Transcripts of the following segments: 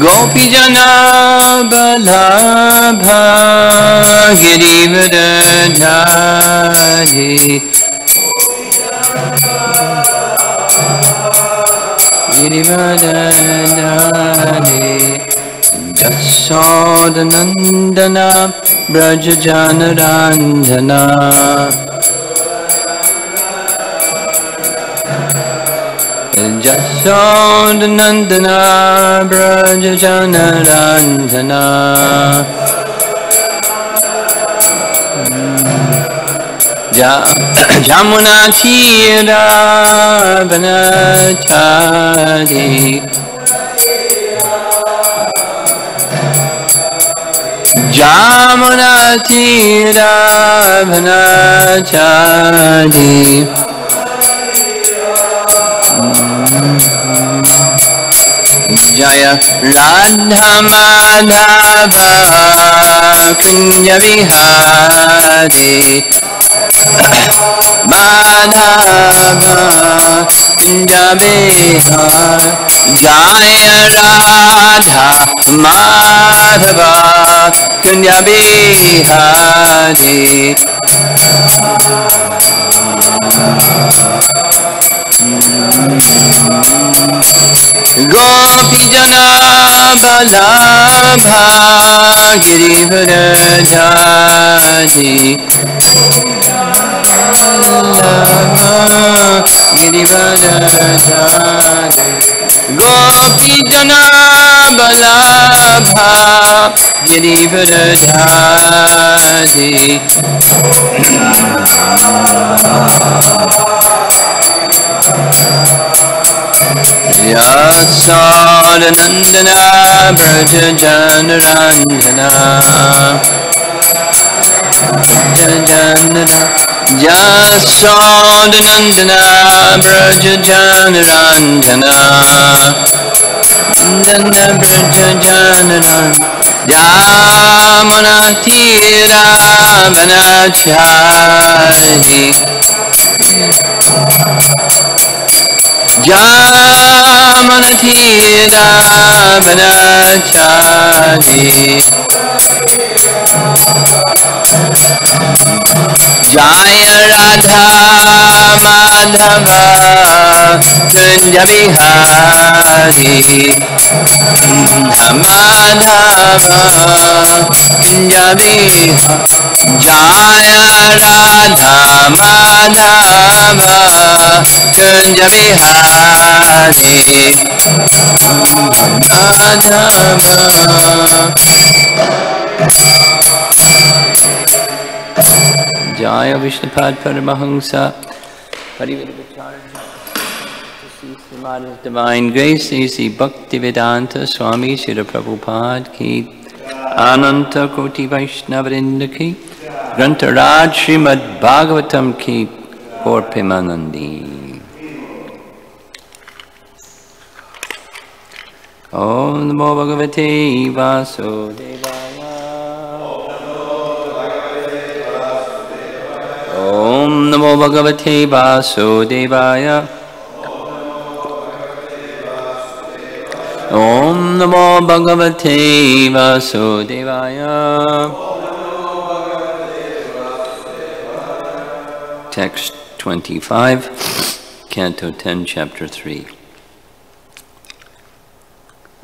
Gopijana Balabha Girivardhari Girivardhari Jasodanandana Brajajanarandhana Jasodanandana Brajajanarandhana Jamuna Tira Vanachari Jamuna Tira Vanachari Jaya Radha Madhava Kunja Vihari Madhava Kunja Vihari Jaya Radha Madhava Kunja Vihari Gopijana Balabha Girivardhari Gopijana Balabha Girivardhari Yasodanandana Brajajanarandhana Yasodanandana Brajajanarandhana Jamana Tira Vanachari Jamana Tira Vanachari Jaya Radha Madhava Kunja Vihari Madhava Kunja Vihari Jaya Radha Madhava Kunja Vihari Jaya Vishnupad Paramahamsa Parividavacharya Srimad Divine Grace A.C. Bhaktivedanta Swami Srila Prabhupada Ki Ananta Koti Vaishnavrinda Ki Grantaraj Srimad Bhagavatam Ki Gaur Premanandi Om Namo Bhagavate Vasudevaya Om Namo Bhagavate Vasudevaya Om Namo Bhagavate Vasudevaya Text 25, Canto 10, Chapter 3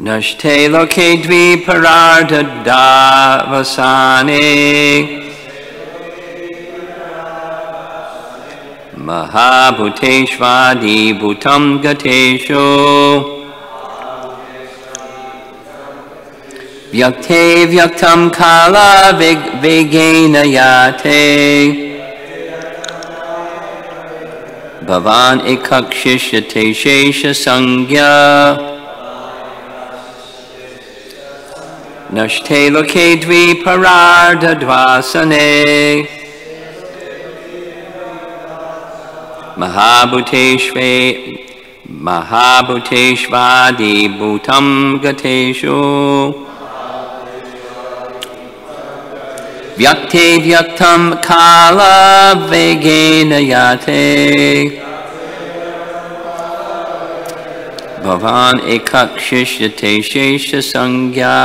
Nashte loke dvi parardha davasane Mahabhuteshvadi bhutam gatesho Vyakte vyaktam kala vegena yate Bhavan ekakshishyate shesha sangya Nashte loke dvi parardha dvasane Mahabhuteshvadi bhutam gateshu Vyakte vyaktam kala vegena yate. Bhavan ekakshishyate shesha sangya.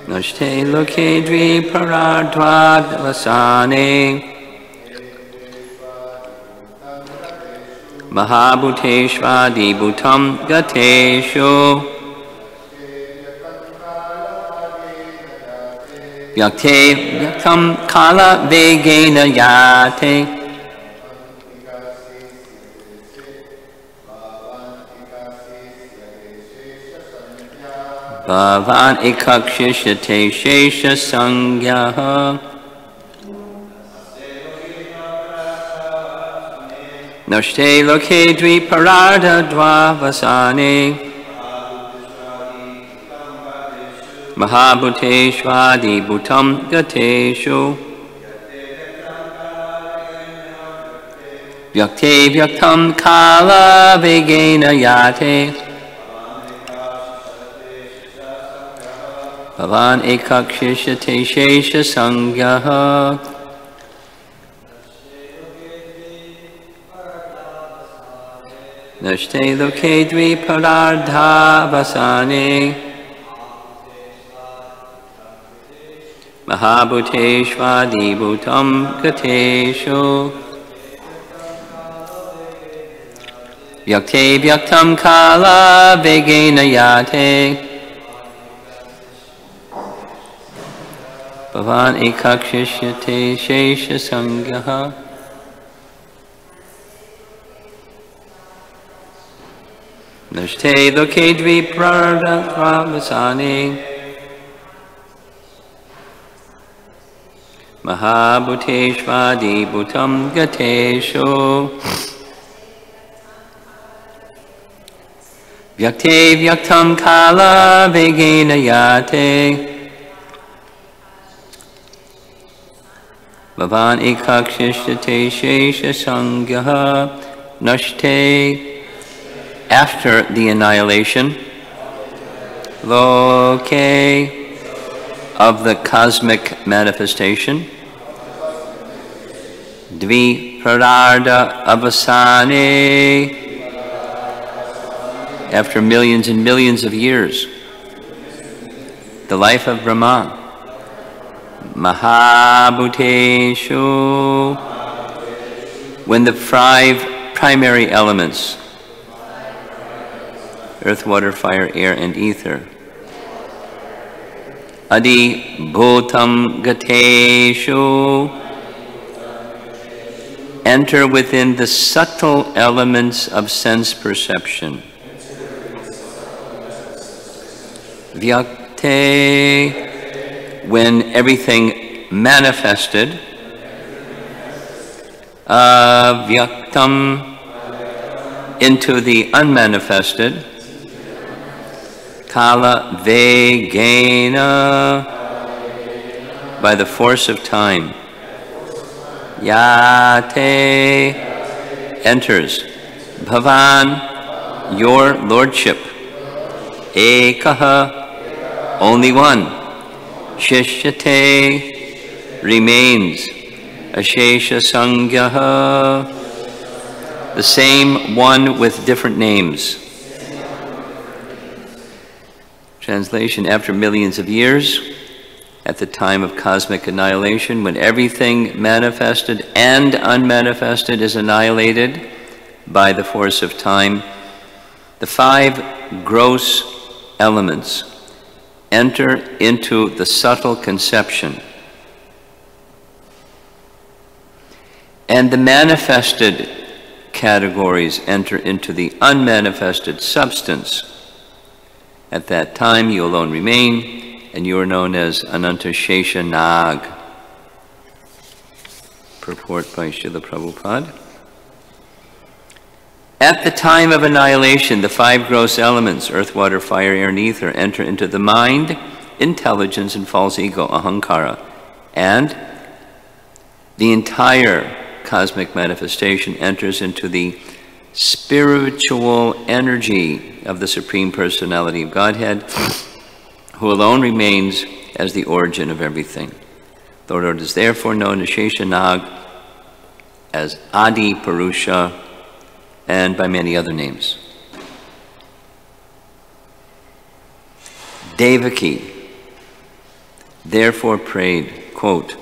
Nashte loke dvi paradvad vasane. Mahabhuteshvadi bhutam gateshu. Vyakte vyaktam kala vegena yate. Bhavan ekakshishyate shesha sangyaha. Nashte loke dvi parada dvavasane. Mahabhuteshvadi bhutam gateshu. Vyakte vyaktam kala vegena yate. Bhavan ekakshishyate shesha sangyaha. Nashte loke dvi paradha vasane. Mahabhuteshvadi bhutam gateshu. Vyakte vyaktam kala vegena yate. Bhavan ekakshishyate shesha sangyaha. Nashte loke dvi parada dvavasane. Mahabhuteshvadi bhutam gateshu. Vyakte vyaktam kala vegena yate. Bhavan ekakshishyate shesha sangyaha. Nashte, after the annihilation, loke, of the cosmic manifestation, dvi prarada avasane, after millions and millions of years, the life of Brahma, Mahabhuteshu, when the 5 primary elements, earth, water, fire, air, and ether, Adi bhutam gateshu, enter within the subtle elements of sense perception. Vyakte, when everything manifested. Avyaktam, into the unmanifested. Kala vegena, by the force of time. Yate, enters. Bhavan, your lordship. Ekaha, only one. Shishyate, remains. Ashesha sangyaha, the same one with different names. Translation: after millions of years, at the time of cosmic annihilation, when everything manifested and unmanifested is annihilated by the force of time, the 5 gross elements enter into the subtle conception, and the manifested categories enter into the unmanifested substance. At that time, you alone remain, and you are known as Ananta Shesha Nag. Purport by Srila Prabhupada. At the time of annihilation, the 5 gross elements, earth, water, fire, air, and ether, enter into the mind, intelligence, and false ego, ahankara, and the entire cosmic manifestation enters into the spiritual energy of the Supreme Personality of Godhead, who alone remains as the origin of everything. The Lord is therefore known as Sheshanag, as Adi Purusha, and by many other names. Devaki therefore prayed, quote,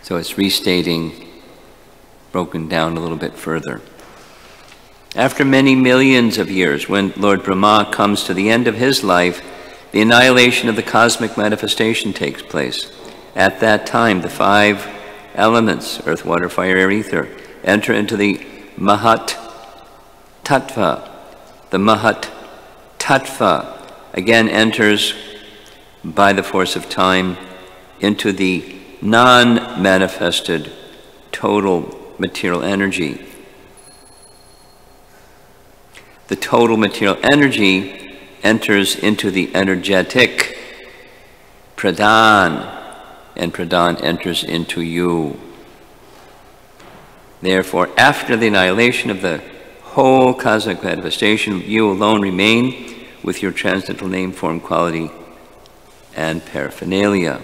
so it's restating, broken down a little bit further. After many millions of years, when Lord Brahma comes to the end of his life, the annihilation of the cosmic manifestation takes place. At that time, the 5 elements, earth, water, fire, air, ether, enter into the Mahat Tattva. The Mahat Tattva again enters by the force of time into the non-manifested total material energy. The total material energy enters into the energetic Pradhan, and Pradhan enters into you. Therefore, after the annihilation of the whole cosmic manifestation, you alone remain with your transcendental name, form, quality, and paraphernalia.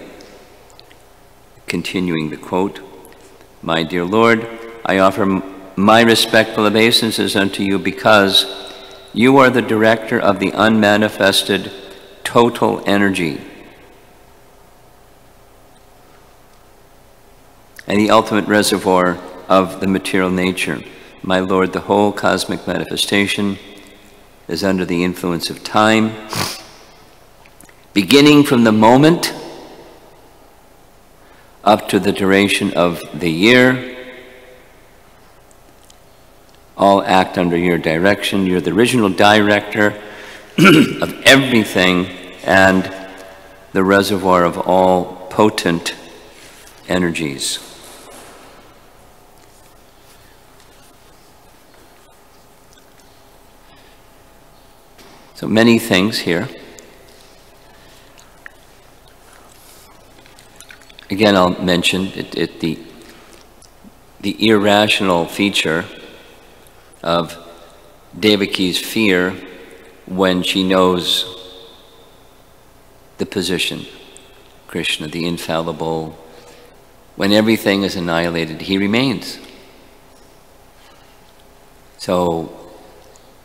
Continuing the quote, my dear Lord, I offer my respectful obeisances unto you because you are the director of the unmanifested total energy and the ultimate reservoir of the material nature. My Lord, the whole cosmic manifestation is under the influence of time, beginning from the moment up to the duration of the year. All act under your direction. You're the original director of everything and the reservoir of all potent energies. So many things here. Again, I'll mention the irrational feature of Devaki's fear when she knows the position, Krishna, the infallible. When everything is annihilated, he remains. So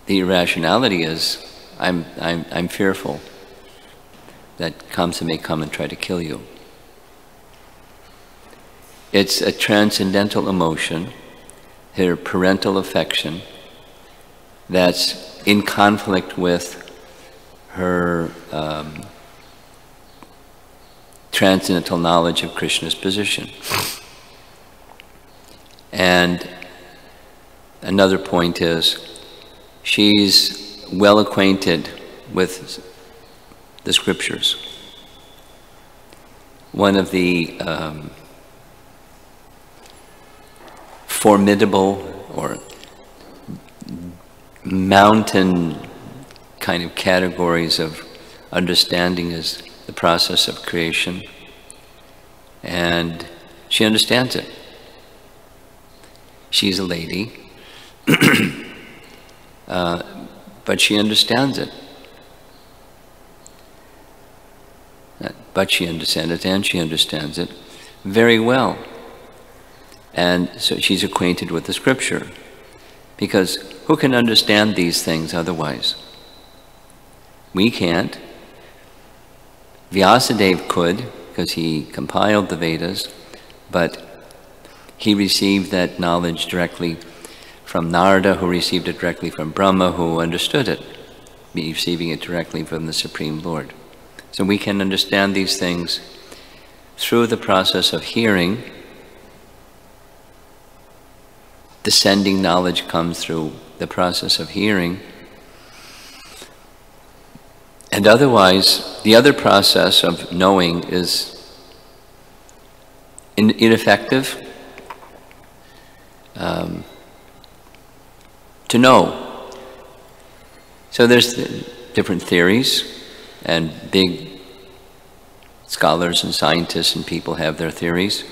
the irrationality is, I'm fearful that Kamsa may come and try to kill you. It's a transcendental emotion, her parental affection, that's in conflict with her transcendental knowledge of Krishna's position. And another point is, she's well acquainted with the scriptures. One of the formidable or mountain kind of categories of understanding is the process of creation, and she understands it. She's a lady, but she understands it. But she understands it, and she understands it very well. And so she's acquainted with the scripture, because who can understand these things otherwise? We can't. Vyasadeva could, because he compiled the Vedas, but he received that knowledge directly from Narada, who received it directly from Brahma, who understood it, receiving it directly from the Supreme Lord. So we can understand these things through the process of hearing. Descending knowledge comes through the process of hearing. And otherwise, the other process of knowing is ineffective. To know. So there's different theories, and big scholars and scientists and people have their theories.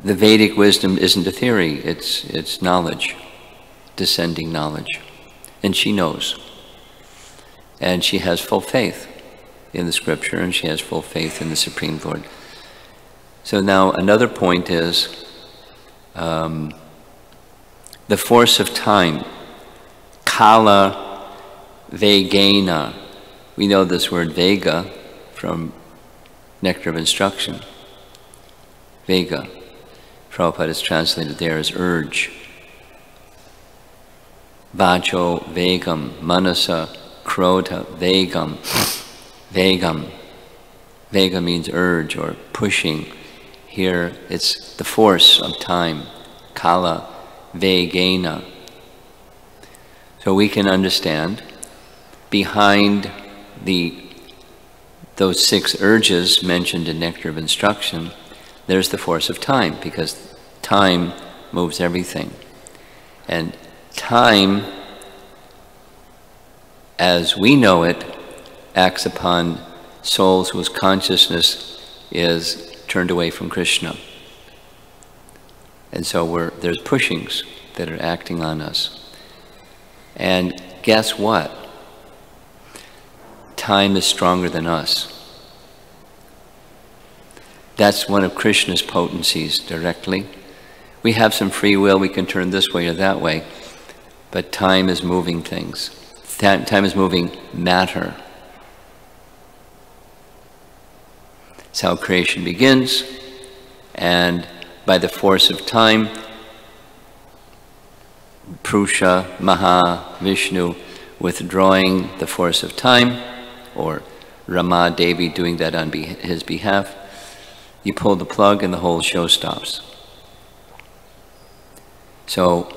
the Vedic wisdom isn't a theory, it's knowledge, descending knowledge. And she knows. And she has full faith in the scripture, and she has full faith in the Supreme Lord. So now another point is the force of time, kala vegena. We know this word vega from Nectar of Instruction. Vega. Prabhupada is translated there as urge. Vacho vegam, manasa, krodha, vegam, vegam. Vega means urge or pushing. Here it's the force of time, kala vegena. So we can understand behind those 6 urges mentioned in Nectar of Instruction, there's the force of time, because time moves everything. And time, as we know it, acts upon souls whose consciousness is turned away from Krishna. And so there's pushings that are acting on us. And guess what? Time is stronger than us. That's one of Krishna's potencies directly. We have some free will, we can turn this way or that way, but time is moving things. Time is moving matter. It's how creation begins, and by the force of time, Purusha, Maha, Vishnu, withdrawing the force of time, or Rama Devi doing that on his behalf, you pull the plug and the whole show stops. So,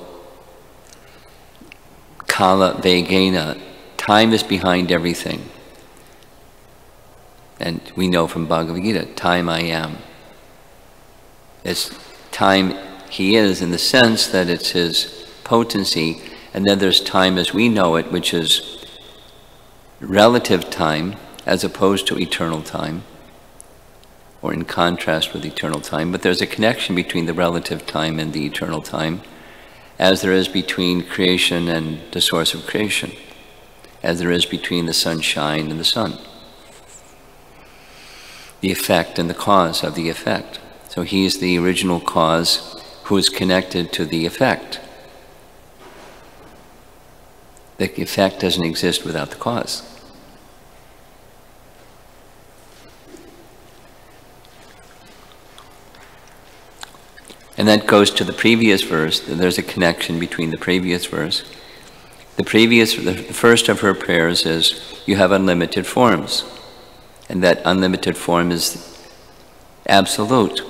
kala vegena, time is behind everything. And we know from Bhagavad Gita, time I am. It's time he is in the sense that it's his potency, and then there's time as we know it, which is relative time as opposed to eternal time, or in contrast with eternal time. But there's a connection between the relative time and the eternal time, as there is between creation and the source of creation, as there is between the sunshine and the sun. The effect and the cause of the effect. So he's the original cause who is connected to the effect. The effect doesn't exist without the cause. And that goes to the previous verse. There's a connection between the previous verse. The first of her prayers is, you have unlimited forms. And that unlimited form is absolute.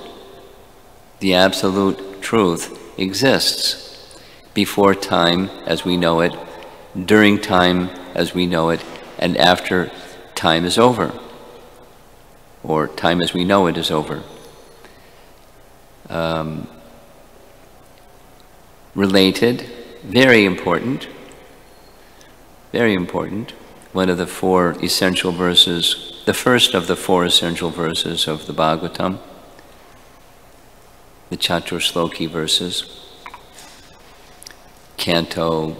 The absolute truth exists before time as we know it, during time as we know it, and after time is over, or time as we know it is over. Related, very important, one of the 4 essential verses, the first of the 4 essential verses of the Bhagavatam, the Chaturshloki verses, Canto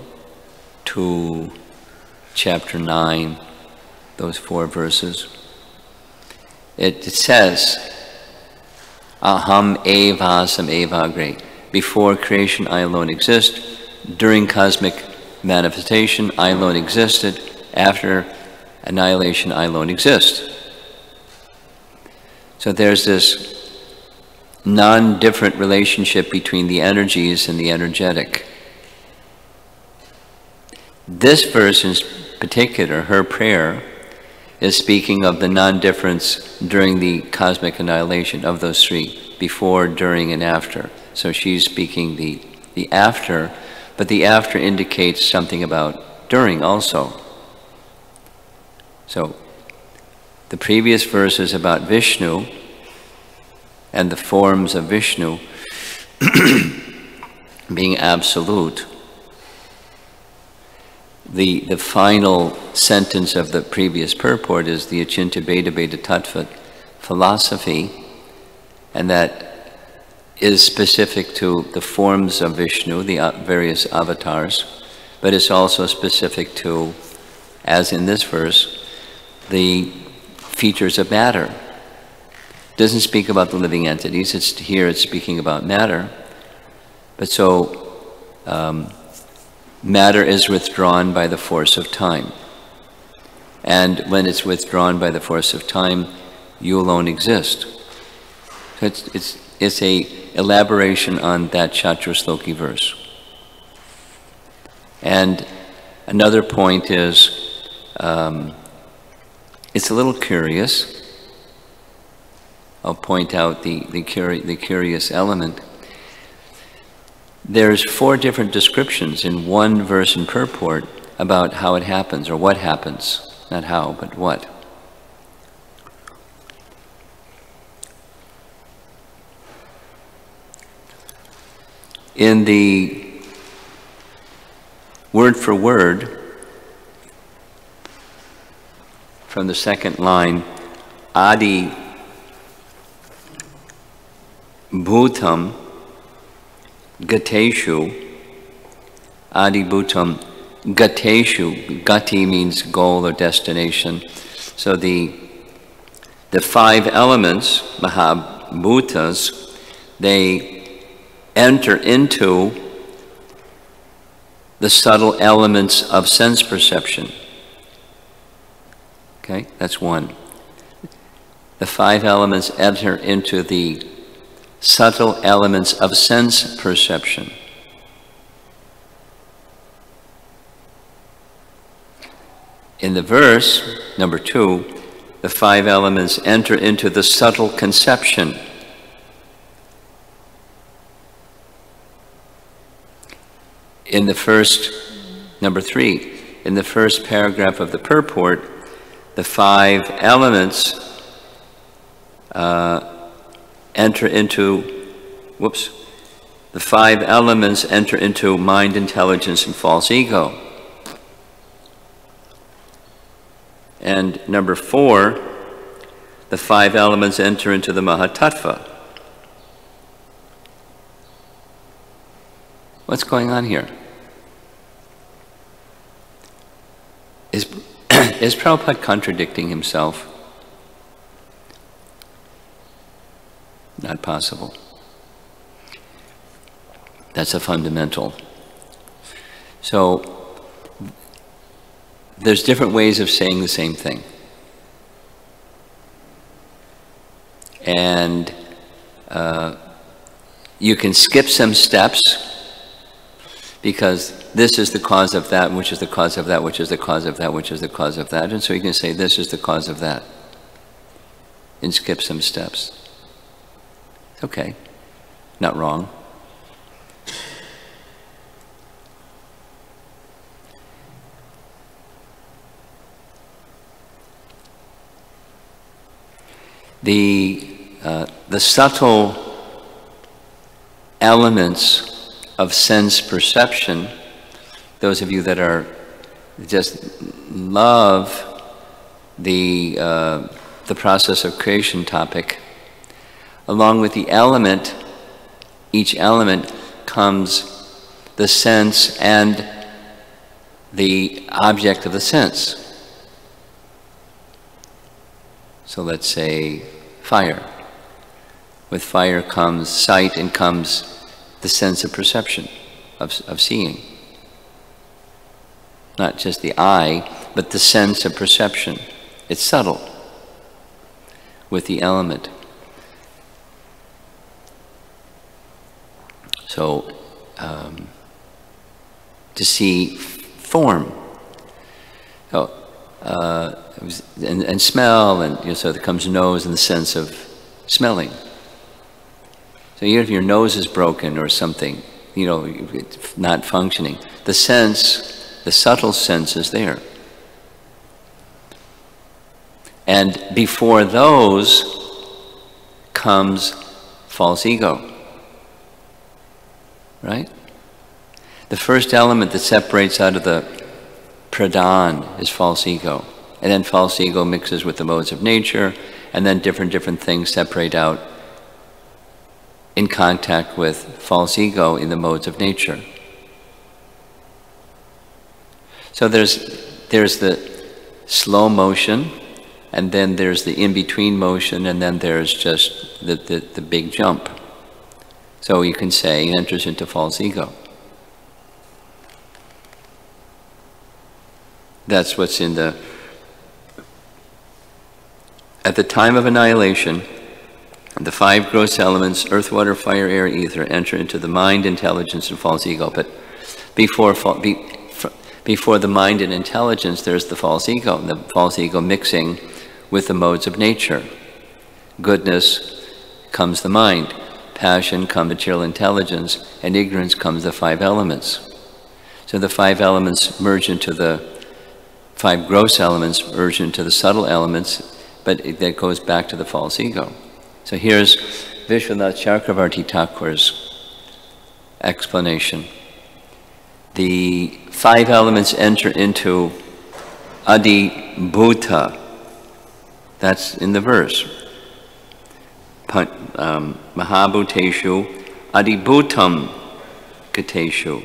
2, Chapter 9, those 4 verses. It says, Aham evasam evagre. Before creation, I alone exist. During cosmic manifestation, I alone existed. After annihilation, I alone exist. So there's this non-different relationship between the energies and the energetic. This verse in particular, her prayer, is speaking of the non-difference during the cosmic annihilation of those 3, before, during, and after. So she's speaking the after, but the after indicates something about during also. So the previous verse is about Vishnu and the forms of Vishnu being absolute. The final sentence of the previous purport is the Achintya Bheda Bheda Tattva philosophy, and that is specific to the forms of Vishnu, the various avatars, but it's also specific to, as in this verse, the features of matter. It doesn't speak about the living entities, it's speaking about matter. But so, matter is withdrawn by the force of time. And when it's withdrawn by the force of time, you alone exist. So it's a elaboration on that Chaturshloki verse. And another point is, it's a little curious. I'll point out the curious element. There's 4 different descriptions in one verse in purport about how it happens, or what happens. Not how, but what. In the word for word, from the second line, Adi Bhutam Gateshu, Adi Bhutam Gateshu, Gati means goal or destination. So the 5 elements, Mahabhutas, they enter into the subtle elements of sense perception. Okay, that's one. The 5 elements enter into the subtle elements of sense perception. In the verse, number 2, the 5 elements enter into the subtle conception. In the first, number 3, in the first paragraph of the purport, the 5 elements enter into, the 5 elements enter into mind, intelligence, and false ego. And number 4, the 5 elements enter into the Mahatattva. What's going on here? Is Prabhupada contradicting himself? Not possible. That's a fundamental. So, there's different ways of saying the same thing. And you can skip some steps because this is the cause of that, which is the cause of that, which is the cause of that, which is the cause of that. And so you can say this is the cause of that and skip some steps. It's okay. Not wrong. The subtle elements of sense perception, those of you that are just love the process of creation topic, along with the element, each element comes the sense and the object of the sense. So let's say fire. With fire comes sight and comes the sense of perception, of seeing. Not just the eye, but the sense of perception. It's subtle with the element. So, to see form. So, and smell, and so there comes nose and the sense of smelling. So even if your nose is broken or something, it's not functioning, the sense, the subtle sense is there. And before those comes false ego, right? The first element that separates out of the Pradhan is false ego. And then false ego mixes with the modes of nature, and then different things separate out in contact with false ego in the modes of nature. So there's the slow motion, and then there's the in-between motion, and then there's just the big jump. So you can say he enters into false ego. That's what's in the... At the time of annihilation, the 5 gross elements, earth, water, fire, air, ether, enter into the mind, intelligence, and false ego. But before the mind and intelligence, there's the false ego mixing with the modes of nature. Goodness comes the mind, passion comes material intelligence, and ignorance comes the 5 elements. So the 5 elements merge into the 5 gross elements, merge into the subtle elements, but that goes back to the false ego. So here's Vishwanath Chakravarti Thakur's explanation. The 5 elements enter into Adibhuta. That's in the verse. Mahabhuteshu Adibhutam Kateshu.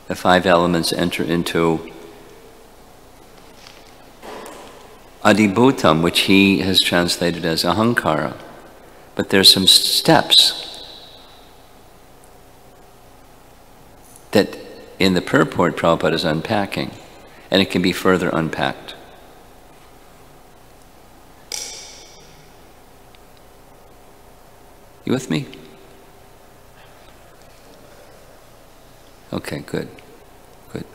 The 5 elements enter into Adibhutam, which he has translated as ahankara. But there's some steps that in the purport Prabhupada is unpacking, and it can be further unpacked. You with me? Okay, good. Good.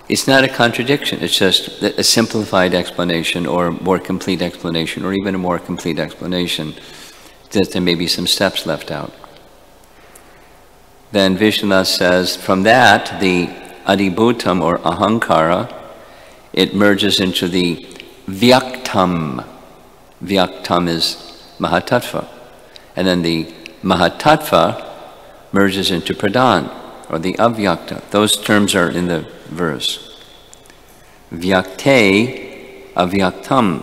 It's not a contradiction, it's just a simplified explanation or more complete explanation, or even a more complete explanation, that there may be some steps left out. Then Vishwanath says, from that, the Adibhutam or ahankara, it merges into the vyaktam. Vyaktam is mahatattva. And then the mahatattva merges into pradhan, or the avyakta. Those terms are in the verse. Vyakte avyaktam.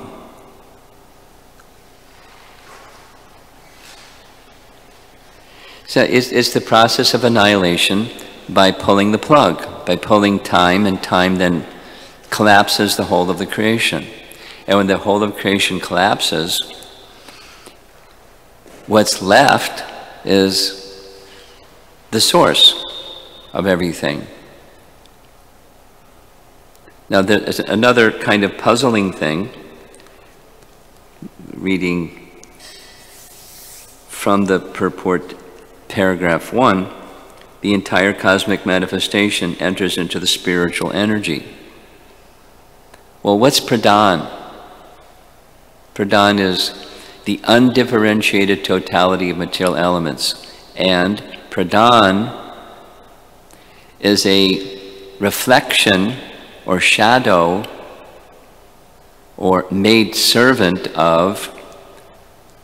So it's the process of annihilation by pulling the plug, by pulling time, and time then collapses the whole of the creation. And when the whole of creation collapses, what's left is the source of everything. Now there's another kind of puzzling thing, reading from the purport, paragraph 1, the entire cosmic manifestation enters into the spiritual energy. Well, what's Pradhan? Pradhan is the undifferentiated totality of material elements. And Pradhan is a reflection or shadow or maid servant of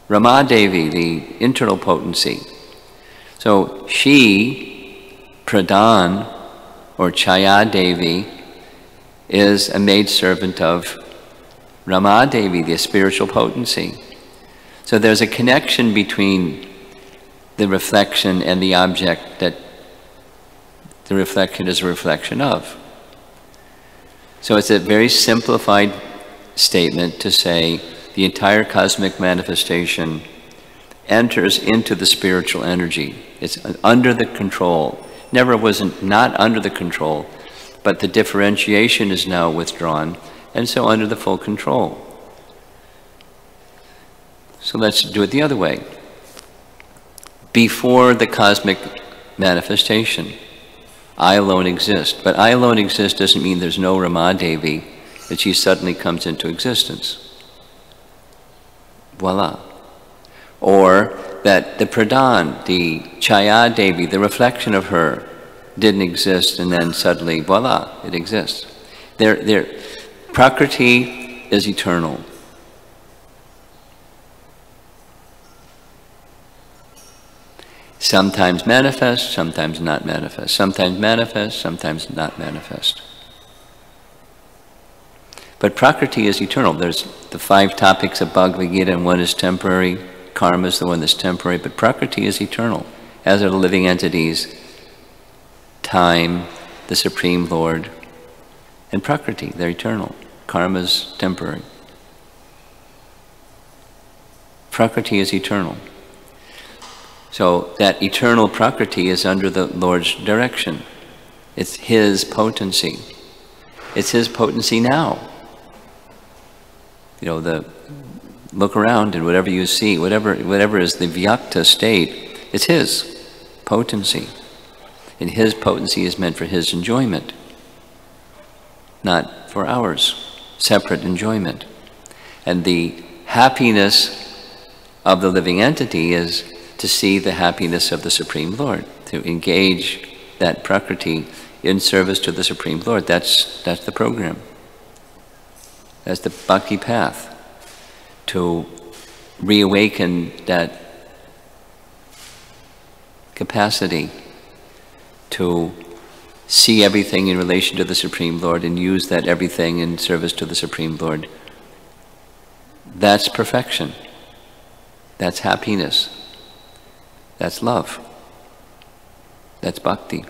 Ramadevi, the internal potency. So she, Pradhan, or Chaya Devi, is a maidservant of Ramadevi, the spiritual potency. So there's a connection between the reflection and the object that the reflection is a reflection of. So it's a very simplified statement to say the entire cosmic manifestation enters into the spiritual energy. It's under the control. Never wasn't not under the control, but the differentiation is now withdrawn, and so under the full control. So let's do it the other way. Before the cosmic manifestation, I alone exist. But I alone exist doesn't mean there's no Ramadevi, that she suddenly comes into existence. Voila. Or that the Pradhan, the Chaya Devi, the reflection of her, didn't exist, and then suddenly, voila, it exists. Prakriti is eternal. Sometimes manifest, sometimes not manifest. Sometimes manifest, sometimes not manifest. But Prakriti is eternal. There's the 5 topics of Bhagavad Gita, and one is temporary. Karma is the one that's temporary, but Prakriti is eternal, as are the living entities, time, the Supreme Lord, and Prakriti, they're eternal. Karma is temporary. Prakriti is eternal. So that eternal Prakriti is under the Lord's direction. It's His potency. It's His potency now. You know, look around and whatever you see, whatever is the Vyakta state, it's His potency. And His potency is meant for His enjoyment, not for ours, separate enjoyment. And the happiness of the living entity is to see the happiness of the Supreme Lord, to engage that Prakriti in service to the Supreme Lord. That's the program. That's the bhakti path, to reawaken that capacity to see everything in relation to the Supreme Lord and use that everything in service to the Supreme Lord. That's perfection. That's happiness. That's love. That's bhakti.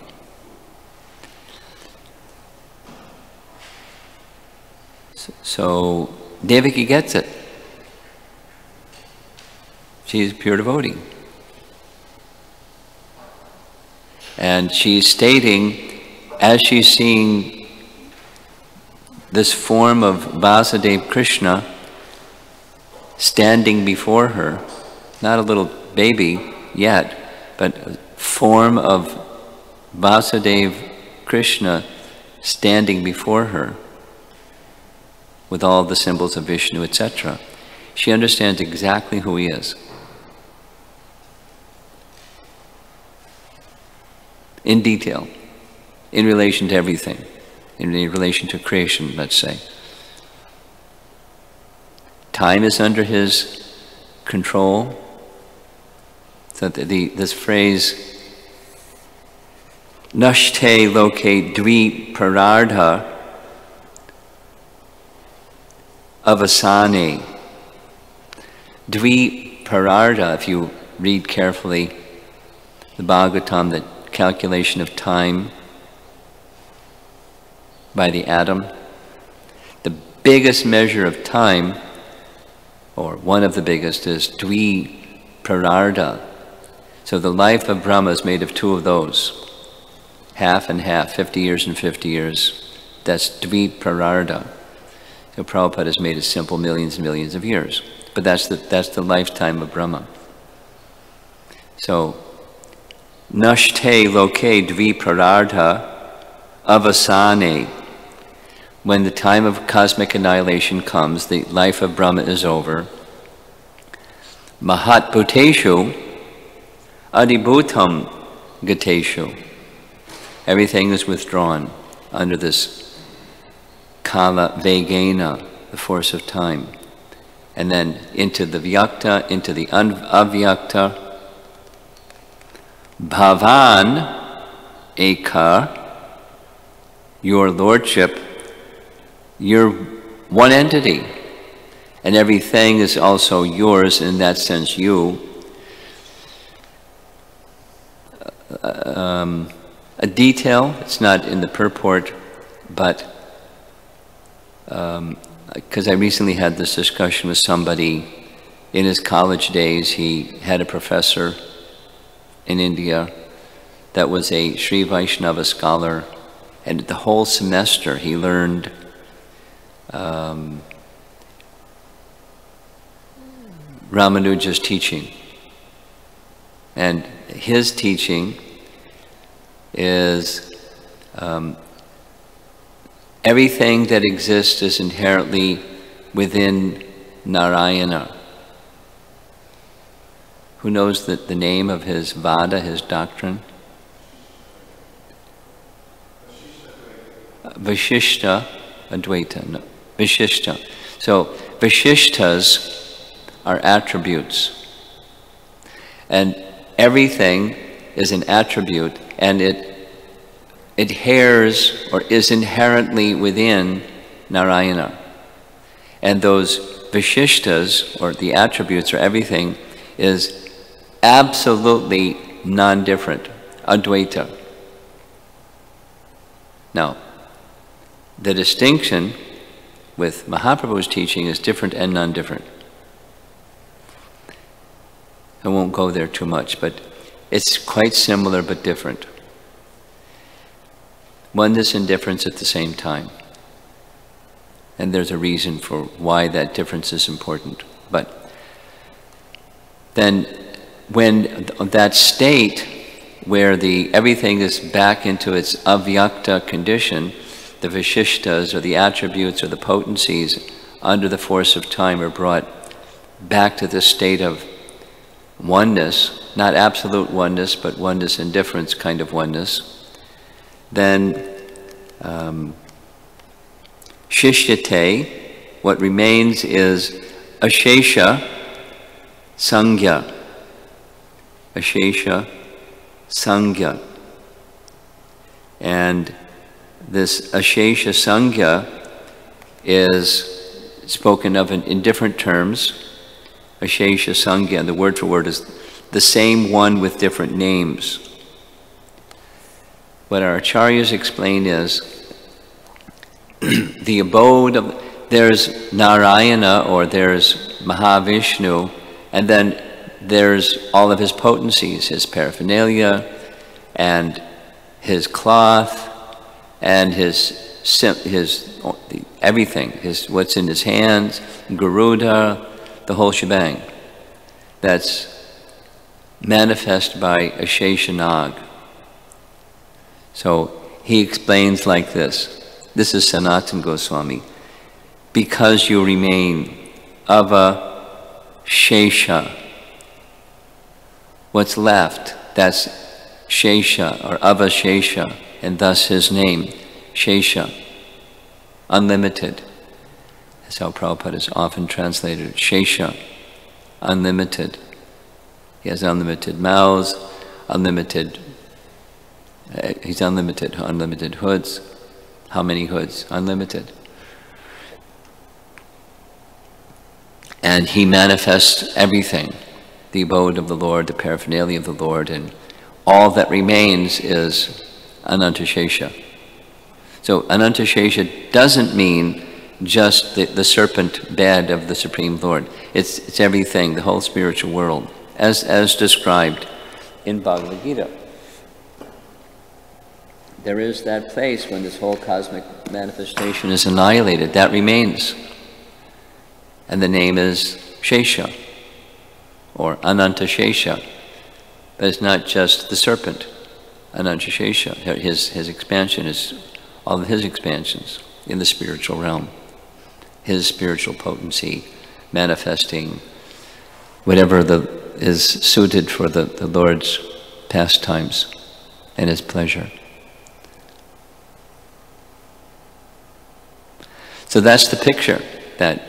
So Devaki gets it. She's a pure devotee. And she's stating, as she's seeing this form of Vasudeva Krishna standing before her, not a little baby yet, but a form of Vasudeva Krishna standing before her with all the symbols of Vishnu, etc. She understands exactly who he is. In detail, in relation to everything, in relation to creation, let's say. Time is under his control. So this phrase, Nashte loke dvi parardha avasane. Dvi parardha, if you read carefully the Bhagavatam, the calculation of time by the atom, the biggest measure of time, or one of the biggest, is dvi parardha. So the life of Brahma is made of 2 of those, half and half, 50 years and 50 years. That's dvi parardha. So Prabhupada has made it simple, millions and millions of years. But that's the lifetime of Brahma. So, Nashte loke dvi parardha avasane. When the time of cosmic annihilation comes, the life of Brahma is over. Mahat bhuteshu adibhutam gateshu. Everything is withdrawn under this kala vegena, the force of time. And then into the vyakta, into the avyakta. Bhavan eka, your lordship, you're one entity. And everything is also yours, in that sense, you. A detail, it's not in the purport, but because I recently had this discussion with somebody. In his college days, he had a professor in India that was a Sri Vaishnava scholar, and the whole semester he learned Ramanuja's teaching. And his teaching is everything that exists is inherently within Narayana. Who knows the name of his Vada, his doctrine? Vishishta Advaita. No, Vishishta. So Vishishtas are attributes. And everything is an attribute, and it adheres or is inherently within Narayana. And those vishishtas, or the attributes or everything, is absolutely non-different, advaita. Now, the distinction with Mahaprabhu's teaching is different and non-different. I won't go there too much, but it's quite similar but different. Oneness and difference at the same time. And there's a reason for why that difference is important. But then when that state where everything is back into its avyakta condition, the vishishtas or the attributes or the potencies under the force of time are brought back to the state of oneness, not absolute oneness, but oneness and difference kind of oneness, then shishyate, what remains is ashesha sangya. Ashesha sangya. And this ashesha sangya is spoken of in different terms. Ashesha sangya, and the word for word is the same one with different names. What our acharyas explain is the abode of, there's Narayana, or there's Mahavishnu, and then there's all of his potencies, his paraphernalia, and his cloth, and his everything, what's in his hands, Garuda, the whole shebang. That's manifest by Asheshanag. So he explains like this. This is Sanatana Goswami. Because you remain ava shesha. What's left, that's shesha or ava shesha, and thus his name, shesha, unlimited. That's how Prabhupada is often translated, shesha, unlimited. He has unlimited mouths, he's unlimited hoods. How many hoods? Unlimited. And he manifests everything, the abode of the Lord, the paraphernalia of the Lord, and all that remains is Anantashesha. So Anantashesha doesn't mean just the serpent bed of the Supreme Lord. It's everything, the whole spiritual world, as described in Bhagavad Gita. There is that place when this whole cosmic manifestation is annihilated. That remains. And the name is Shesha, or Anantashesha. But it's not just the serpent, Anantashesha. His expansion is all of his expansions in the spiritual realm. His spiritual potency manifesting whatever is suited for the Lord's pastimes and his pleasure. So that's the picture that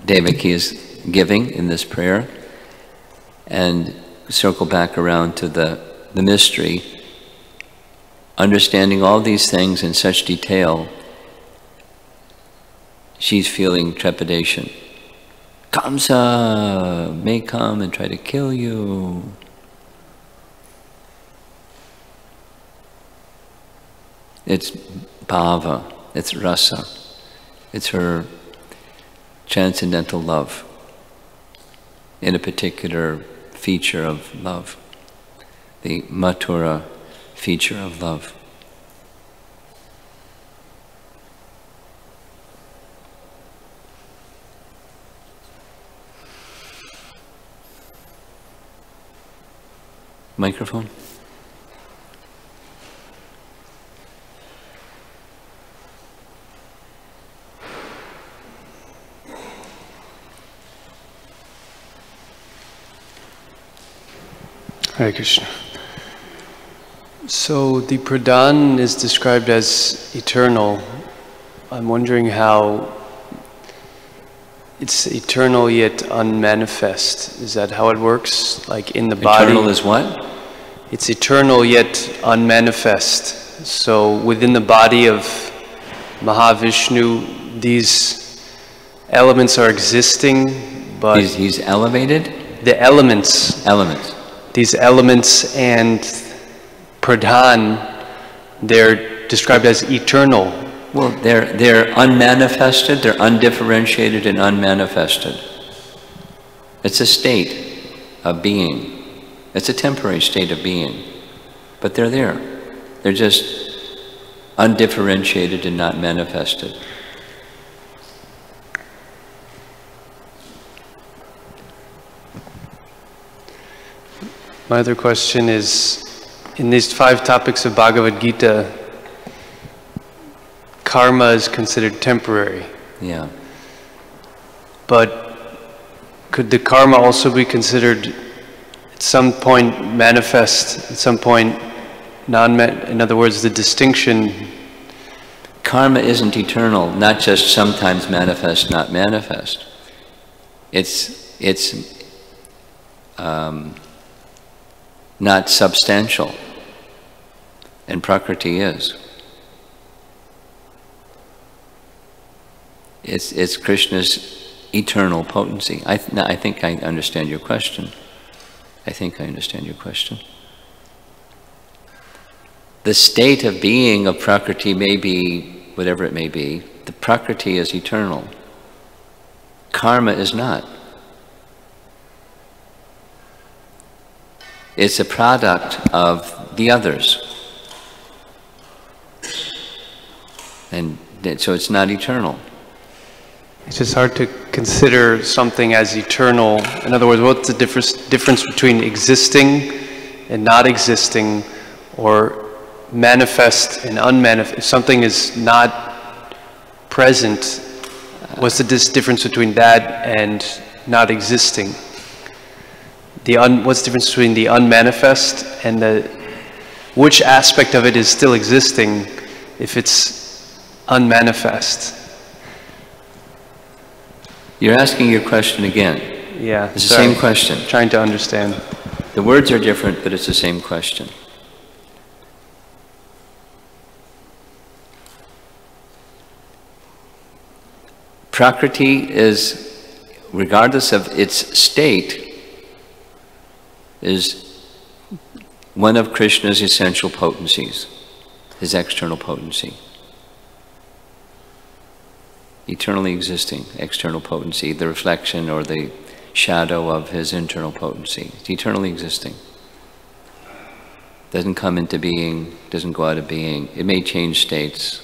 Devaki is giving in this prayer. And circle back around to the mystery, understanding all these things in such detail, she's feeling trepidation. Kamsa may come and try to kill you. It's bhava, it's rasa. It's her transcendental love in a particular feature of love, the mathura feature of love. Microphone? Hare Krishna. So the Pradhan is described as eternal. I'm wondering how it's eternal yet unmanifest. Is that how it works? Like in the body? Eternal is what? It's eternal yet unmanifest. So within the body of Mahavishnu, these elements are existing, but he's elevated? the elements. Elements. These elements and Pradhan, they're described as eternal. Well, they're unmanifested, they're undifferentiated and unmanifested. It's a state of being. It's a temporary state of being. But they're there. They're just undifferentiated and not manifested. My other question is, in these 5 topics of Bhagavad Gita, karma is considered temporary. Yeah. But could the karma also be considered at some point manifest, at some point in other words, the distinction? Karma isn't eternal, not just sometimes manifest, not manifest. It's not substantial, and Prakriti is. It's Krishna's eternal potency. I think I understand your question. The state of being of Prakriti may be whatever it may be. The Prakriti is eternal. Karma is not. It's a product of the others. And so it's not eternal. It's just hard to consider something as eternal. In other words, what's the difference between existing and not existing, or manifest and unmanifest? If something is not present, what's the difference between that and not existing? What's the difference between the unmanifest and which aspect of it is still existing if it's unmanifest? You're asking your question again. Yeah, it's the same question. Trying to understand. The words are different, but it's the same question. Prakriti is, regardless of its state, is one of Krishna's essential potencies, his external potency. Eternally existing external potency, the reflection or the shadow of his internal potency. It's eternally existing. Doesn't come into being, doesn't go out of being. It may change states,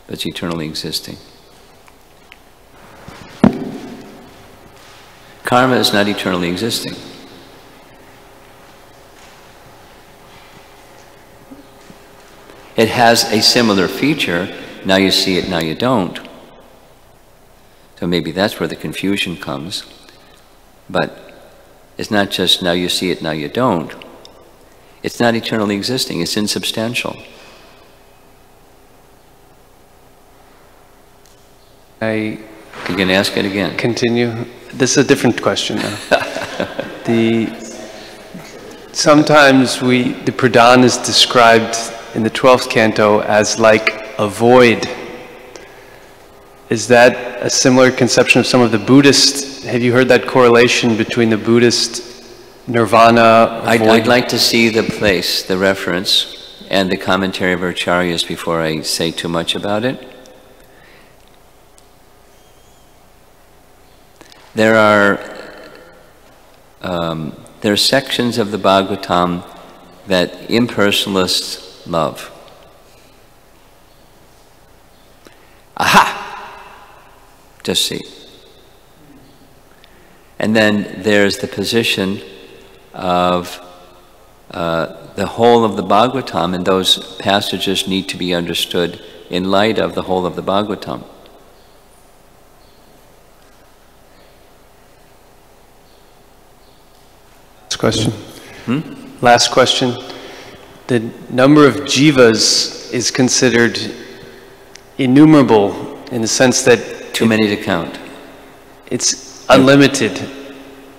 but it's eternally existing. Karma is not eternally existing. It has a similar feature. Now you see it, now you don't. So maybe that's where the confusion comes. But it's not just now you see it, now you don't. It's not eternally existing, it's insubstantial. You can ask it again. Continue. This is a different question now. Sometimes the Pradhan is described in the 12th canto as like a void. Is that a similar conception of some of the Buddhist? Have you heard that correlation between the Buddhist nirvana? I'd like to see the place, the reference, and the commentary of our acharyas before I say too much about it. There are sections of the Bhagavatam that impersonalists love. Aha! Just see. And then there's the position of the whole of the Bhagavatam, and those passages need to be understood in light of the whole of the Bhagavatam. Last question. Last question. The number of jivas is considered innumerable in the sense that too many to count. It's unlimited.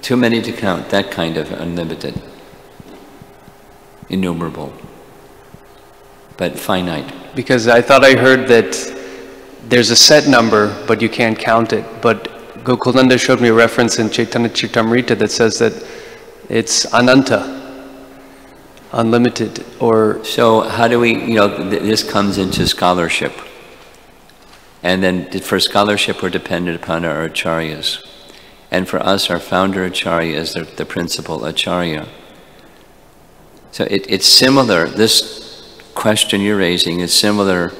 Too many to count, that kind of unlimited. Innumerable. But finite. Because I thought I heard that there's a set number, but you can't count it. But Gokulananda showed me a reference in Chaitanya Charitamrita that says that it's ananta, unlimited, or... So how do we, this comes into scholarship. And then for scholarship, we're dependent upon our acharyas. And for us, our founder acharya is the principal acharya. So it's similar, this question you're raising is similar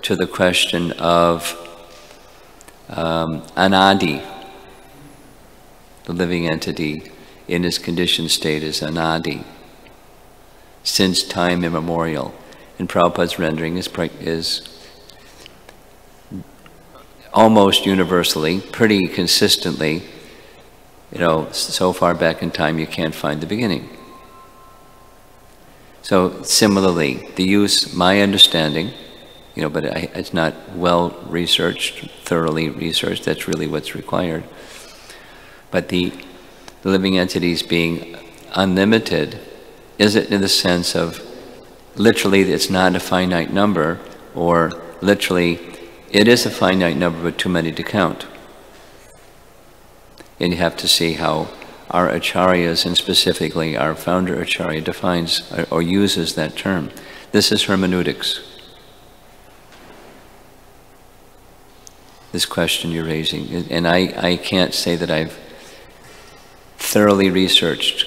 to the question of anadi. The living entity in its conditioned state is anadi, since time immemorial. And Prabhupada's rendering is almost universally, pretty consistently, so far back in time you can't find the beginning. So similarly, the use, my understanding, but it's not well researched, thoroughly researched, that's really what's required. But the living entities being unlimited is it in the sense of literally it's not a finite number, or literally it is a finite number but too many to count. And you have to see how our acharyas, and specifically our founder acharya, defines or uses that term. This is hermeneutics. This question you're raising. And I can't say that I've thoroughly researched,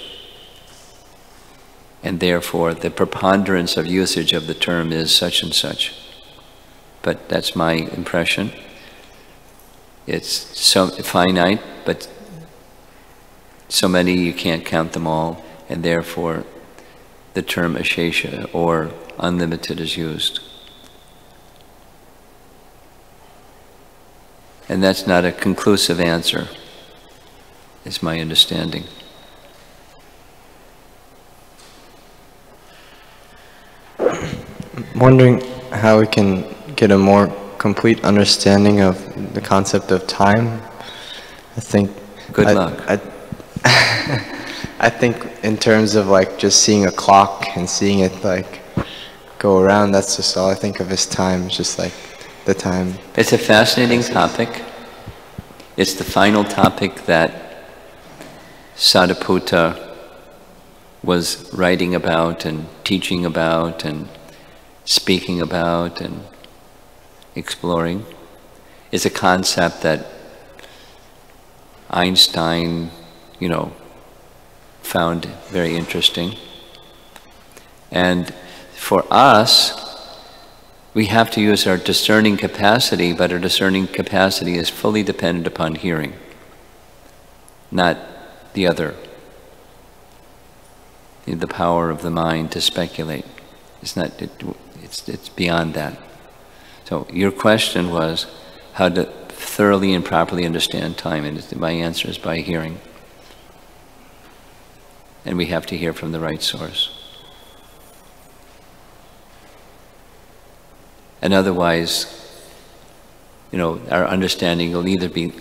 and therefore the preponderance of usage of the term is such and such. But that's my impression. It's so finite, but so many you can't count them all, and therefore the term ashesha or unlimited is used. And that's not a conclusive answer, is my understanding. I'm wondering how we can get a more complete understanding of the concept of time. I think... Good luck. I think in terms of like just seeing a clock and seeing it like go around, that's just all I think of as time. It's just like the time. It's a fascinating topic. It's the final topic that Sadaputta was writing about and teaching about and speaking about and exploring. It's a concept that Einstein, found very interesting. And for us, we have to use our discerning capacity, but our discerning capacity is fully dependent upon hearing, not the other. The power of the mind to speculate. It's beyond that. So your question was how to thoroughly and properly understand time, and my answer is by hearing. And we have to hear from the right source. And otherwise, our understanding will either be,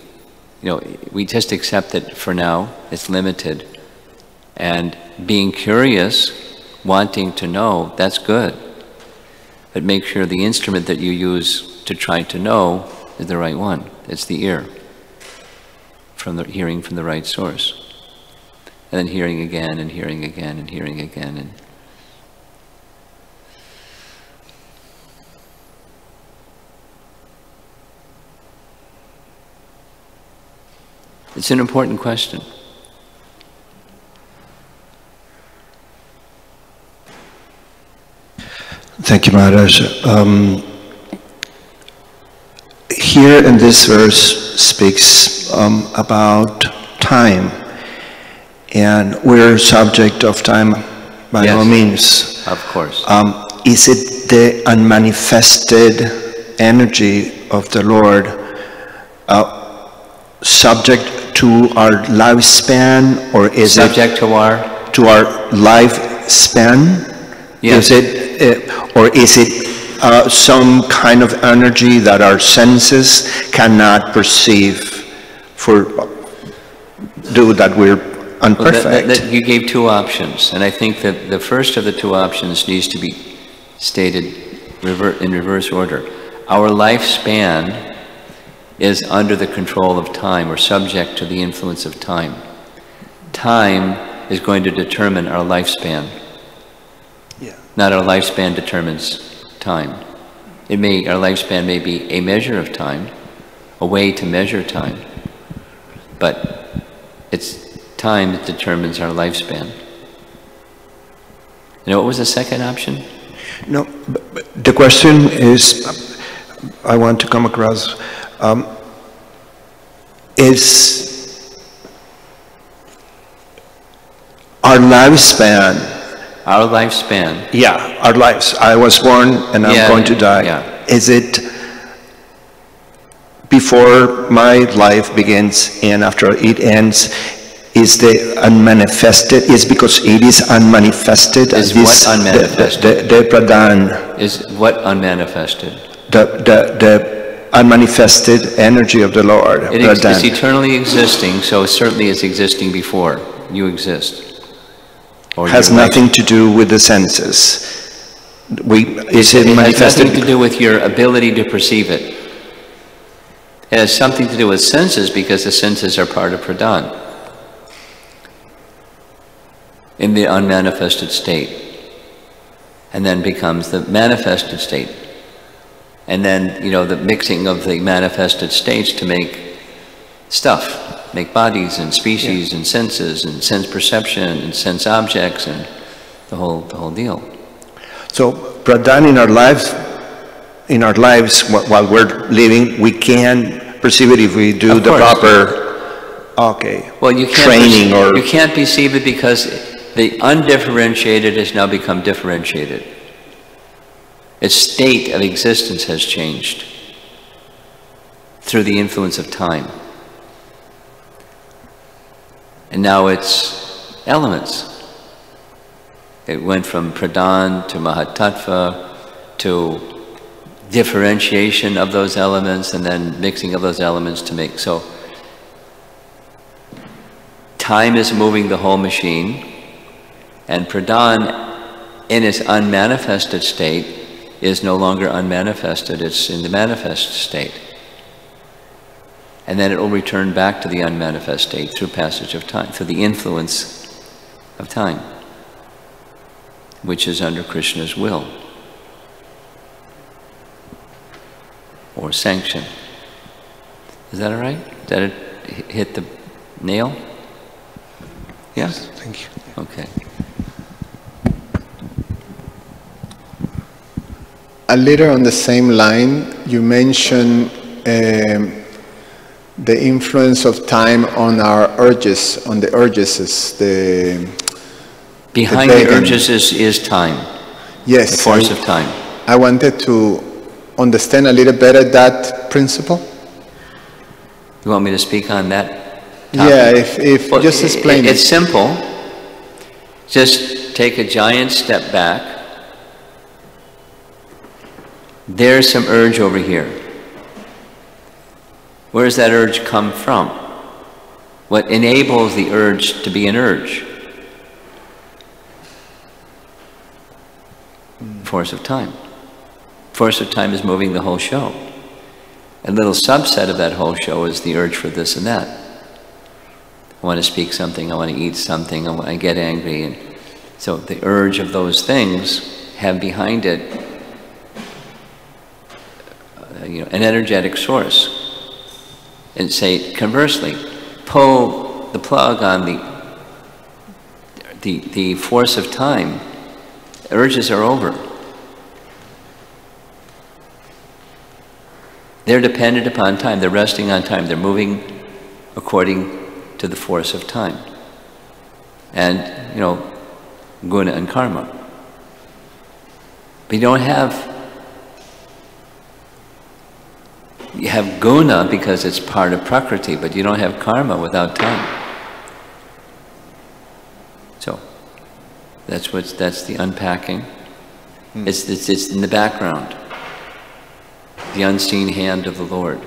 we just accept that for now it's limited. And being curious, wanting to know, that's good. But make sure the instrument that you use to try to know is the right one. It's the ear, hearing from the right source. And then hearing again and hearing again and hearing again. And it's an important question. Thank you, Maharaj. Here in this verse speaks about time, and we're subject of time by all means. Of course. Is it the unmanifested energy of the Lord subject to our lifespan, or is subject to our lifespan? Yes. Or is it some kind of energy that our senses cannot perceive due that we're unperfect? Well, you gave two options, and I think that the first of the two options needs to be stated in reverse order. our lifespan is under the control of time, or subject to the influence of time. Time is going to determine our lifespan. Yeah. Not our lifespan determines time. Our lifespan may be a measure of time, a way to measure time, but it's time that determines our lifespan. What was the second option? No, but the question is, I want to come across, is our lifespan. Our lifespan. Yeah, our lives. I was born and I'm going to die. Yeah. Is it before my life begins and after it ends? Is the unmanifested, is because it is unmanifested? Is what unmanifested? The Pradhan. Is what unmanifested? The unmanifested energy of the Lord. It's eternally existing, so certainly it's existing before you exist. Or has nothing to do with the senses. Is it manifested? It has nothing to do with your ability to perceive it. It has something to do with senses, because the senses are part of Pradhan in the unmanifested state, and then becomes the manifested state. And then, the mixing of the manifested states to make stuff, make bodies and species and senses and sense perception and sense objects and the whole deal. So Pradhan in our lives while we're living, we can perceive it if we do the proper training or... You can't perceive it because the undifferentiated has now become differentiated. Its state of existence has changed through the influence of time. And now it's elements. It went from Pradhan to Mahatattva to differentiation of those elements and then mixing of those elements to make. So time is moving the whole machine, and Pradhan in its unmanifested state is no longer unmanifested, it's in the manifest state. And then it will return back to the unmanifest state through passage of time, through the influence of time, which is under Krishna's will or sanction. Is that all right? Did it hit the nail? Yes? Thank you. Okay. A little on the same line, you mentioned the influence of time on our urges, on the urges, behind the urges is time. Yes. The force of time. I wanted to understand a little better that principle. You want me to speak on that topic? Yeah, if Well, just explain it. It's simple. Just take a giant step back. There's some urge over here. Where does that urge come from? What enables the urge to be an urge? Force of time. Force of time is moving the whole show. A little subset of that whole show is the urge for this and that. I want to speak something, I want to eat something, I get angry. And so the urge of those things have behind it an energetic source. And say, conversely, pull the plug on the force of time, urges are over. They're dependent upon time, they're resting on time, they're moving according to the force of time. And, guna and karma. But you have guna because it's part of prakriti, but you don't have karma without time. So that's the unpacking. It's in the background. The unseen hand of the Lord.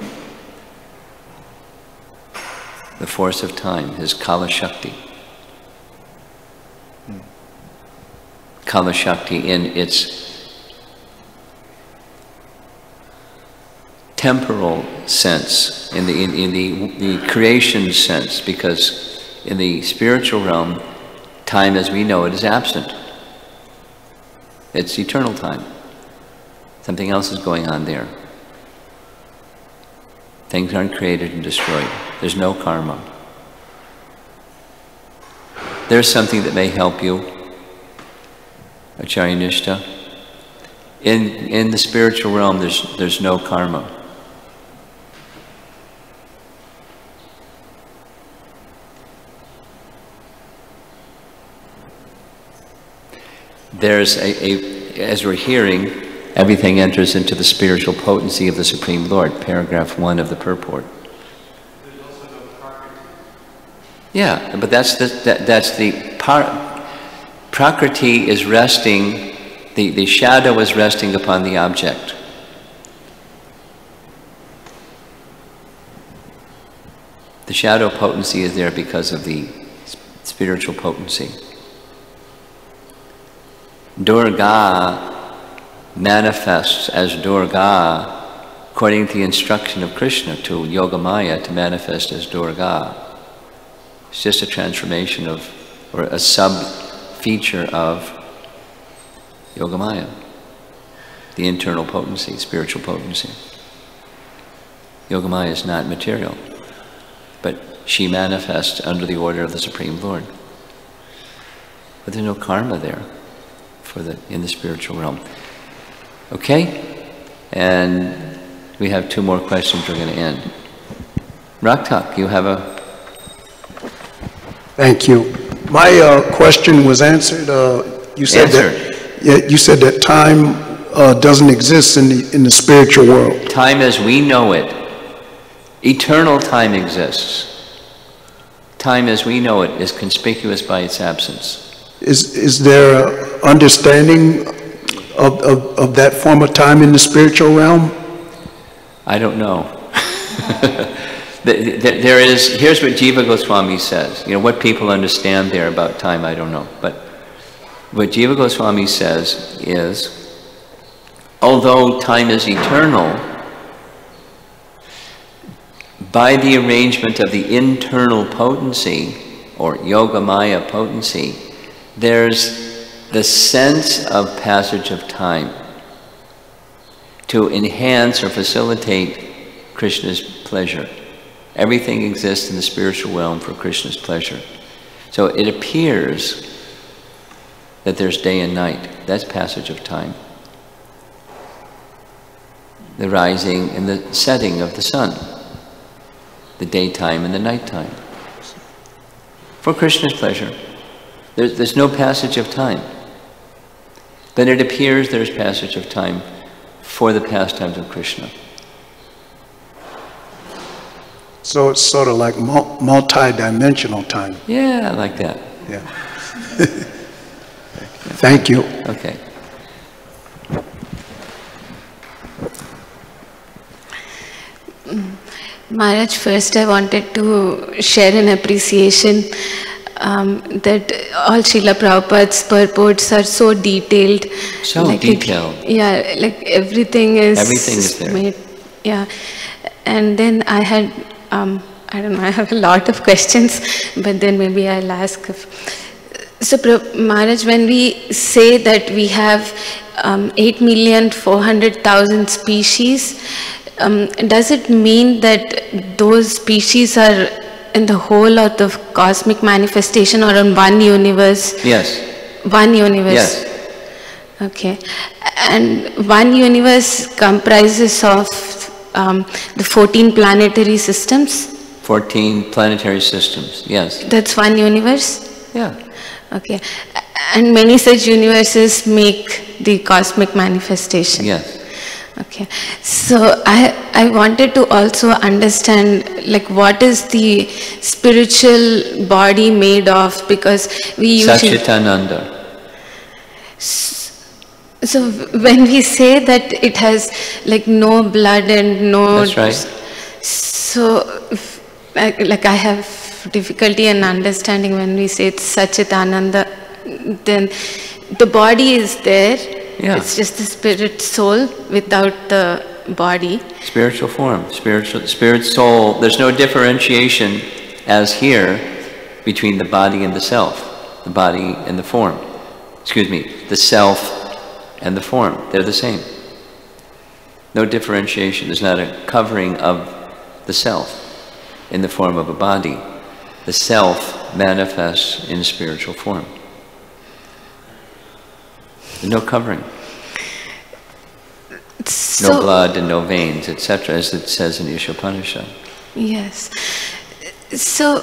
The force of time, his Kala Shakti. Kala Shakti in its temporal sense, in the creation sense, because in the spiritual realm, time as we know it is absent. It's eternal time. Something else is going on there. Things aren't created and destroyed. There's no karma. There's something that may help you, Acharya Nishta. In the spiritual realm, there's no karma. There's as we're hearing, everything enters into the spiritual potency of the Supreme Lord, paragraph 1 of the purport. There's also no prakriti. Yeah, but that's the prakriti is resting, the shadow is resting upon the object. The shadow potency is there because of the spiritual potency. Durga manifests as Durga according to the instruction of Krishna to Yogamaya to manifest as Durga. It's just a transformation of, or a sub-feature of Yogamaya, the internal potency, spiritual potency. Yogamaya is not material, but she manifests under the order of the Supreme Lord. But there's no karma there in the spiritual realm. Okay? And we have 2 more questions, we're going to end. Raktak, you have a... Thank you. My question was answered. You said that time doesn't exist in the spiritual world. Time as we know it. Eternal time exists. Time as we know it is conspicuous by its absence. Is there an understanding of that form of time in the spiritual realm? I don't know. There is, here's what Jiva Goswami says. You know, what people understand there about time, I don't know. But what Jiva Goswami says is, although time is eternal, by the arrangement of the internal potency, or Yogamaya potency, there's the sense of passage of time to enhance or facilitate Krishna's pleasure. Everything exists in the spiritual realm for Krishna's pleasure. So it appears that there's day and night. That's passage of time. The rising and the setting of the sun. The daytime and the nighttime. For Krishna's pleasure. There's no passage of time. But it appears there's passage of time for the pastimes of Krishna. So it's sort of like multi-dimensional time. Yeah, I like that. Yeah. Thank you. Okay. Maharaj, first I wanted to share an appreciation that all Srila Prabhupada's purports are so detailed. So like detailed. Like everything is there. made. Yeah. And then I had, I don't know, I have a lot of questions, but then maybe I'll ask. So Maharaj, when we say that we have 8,400,000 species, does it mean that those species are in the whole of the cosmic manifestation or in one universe? Yes. One universe? Yes. Okay. And one universe comprises of the 14 planetary systems? 14 planetary systems, yes. That's one universe? Yeah. Okay. And many such universes make the cosmic manifestation? Yes. Okay. So I wanted to also understand, like, what is the spiritual body made of, because we usually... Satchitananda. So when we say that it has like no blood and no... That's right. So like I have difficulty in understanding when we say it's Satchitananda, then the body is there. Yeah. It's just the spirit soul without the body. Spiritual form, spirit, soul. There's no differentiation as here between the body and the self, the body and the form. Excuse me, the self and the form. They're the same. No differentiation. There's not a covering of the self in the form of a body. The self manifests in spiritual form. There's no covering. So, no blood and no veins, etc., as it says in Ishopanishad. Yes. So,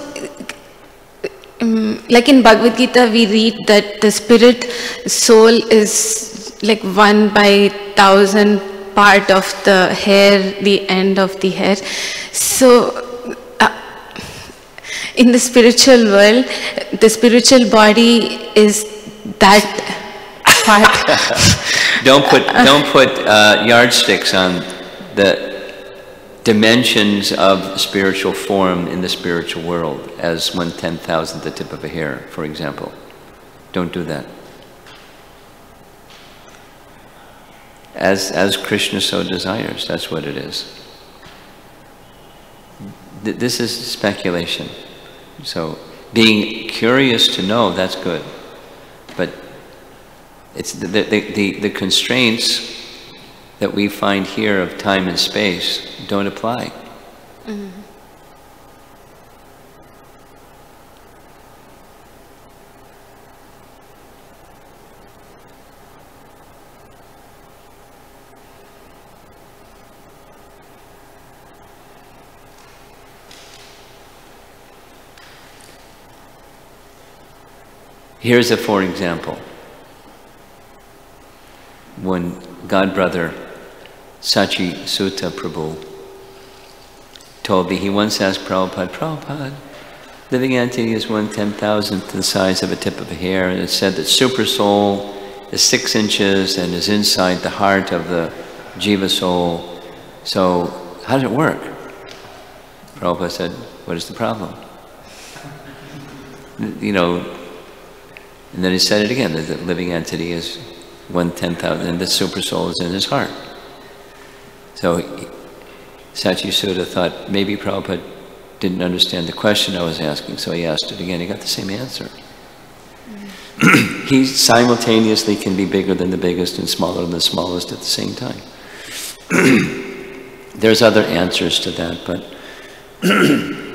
like in Bhagavad Gita, we read that the spirit soul is like 1/1000 part of the hair, the end of the hair. So, in the spiritual world, the spiritual body is that part. Don't put yardsticks on the dimensions of spiritual form in the spiritual world as 1/10,000th the tip of a hair, for example. Don't do that. As Krishna so desires, that's what it is. This is speculation. So being curious to know, that's good. But it's the constraints that we find here of time and space don't apply. Mm-hmm. Here's a for example. When God brother Sachi Sutta Prabhu told me, he once asked Prabhupada, living entity is 1/10,000th the size of a tip of a hair, and it said that super soul is 6 inches and is inside the heart of the jiva soul. So how does it work? Prabhupada said, what is the problem? You know, and then he said it again, that the living entity is 1/10,000, and the super soul is in his heart. So Sachi Sutta thought maybe Prabhupada didn't understand the question I was asking, so he asked it again. He got the same answer. He simultaneously can be bigger than the biggest and smaller than the smallest at the same time. There's other answers to that, but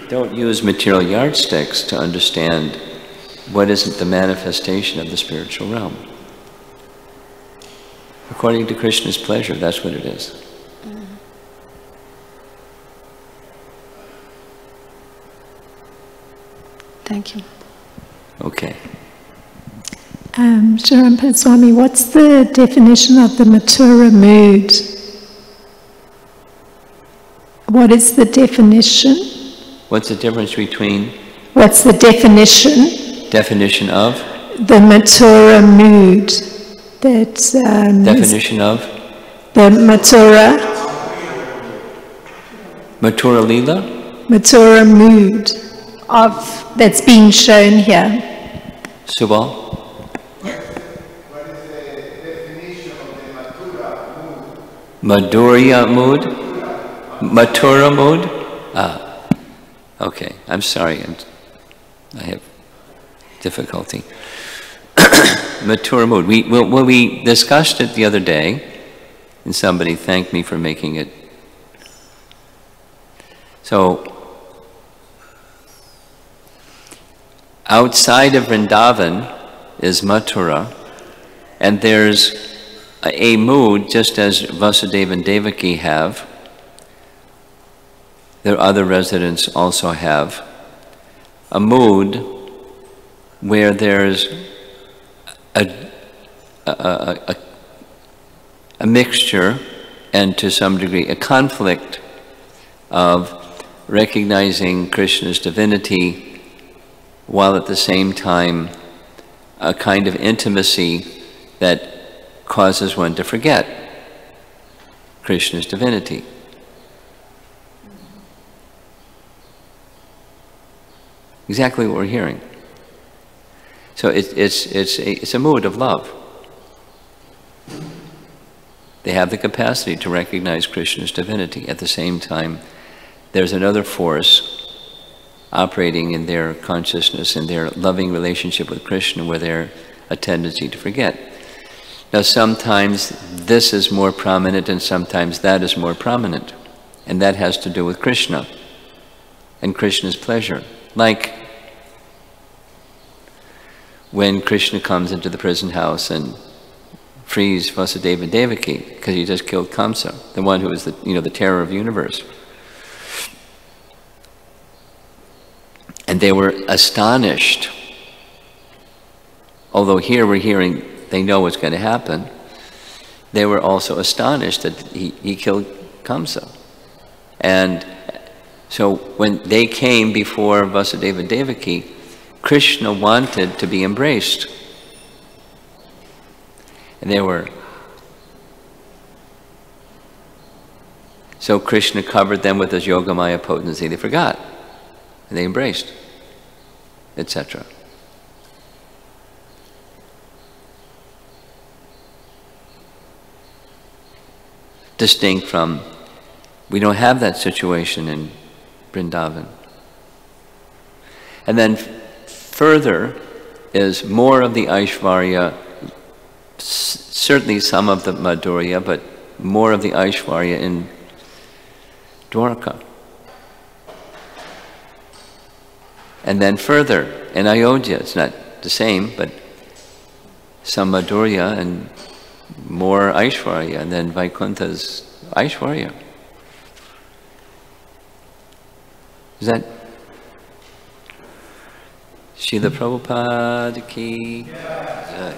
don't use material yardsticks to understand what isn't the manifestation of the spiritual realm. According to Krishna's pleasure, that's what it is. Thank you. Okay. Sharampa Swami, what's the definition of the Mathura mood? What is the definition? What's the difference between? What's the definition? Definition of? The Mathura mood. That's definition of? The Mathura. Mathura Leela? Mathura mood of that's being shown here. Subal? What is the definition of the Mathura mood? Madhurya mood? Mathura mood? Ah, okay. I'm sorry. I have difficulty. Mathura mood. We discussed it the other day, and somebody thanked me for making it. So, outside of Vrindavan is Mathura, and there's a mood, just as Vasudeva and Devaki have, their other residents also have, a mood where there's a mixture, and to some degree a conflict of recognizing Krishna's divinity while at the same time a kind of intimacy that causes one to forget Krishna's divinity. Exactly what we're hearing. So it's a mood of love. They have the capacity to recognize Krishna's divinity. At the same time, there's another force operating in their consciousness, in their loving relationship with Krishna, where they're a tendency to forget. Now, sometimes this is more prominent and sometimes that is more prominent. And that has to do with Krishna and Krishna's pleasure. Like when Krishna comes into the prison house and frees Vasudeva and Devaki because he just killed Kamsa, the one who was the terror of the universe. And they were astonished. Although here we're hearing they know what's going to happen, they were also astonished that he killed Kamsa. And so when they came before Vasudeva and Devaki, Krishna wanted to be embraced. And they were. So Krishna covered them with his Yogamaya potency. They forgot. And they embraced, etc. Distinct from, we don't have that situation in Vrindavan. And then further is more of the Aishvarya, certainly some of the Madhurya, but more of the Aishvarya in Dwarka. And then further in Ayodhya, it's not the same, but some Madhurya and more Aishvarya, and then Vaikuntha's Aishvarya. Is that Srila Prabhupada ki? Yeah.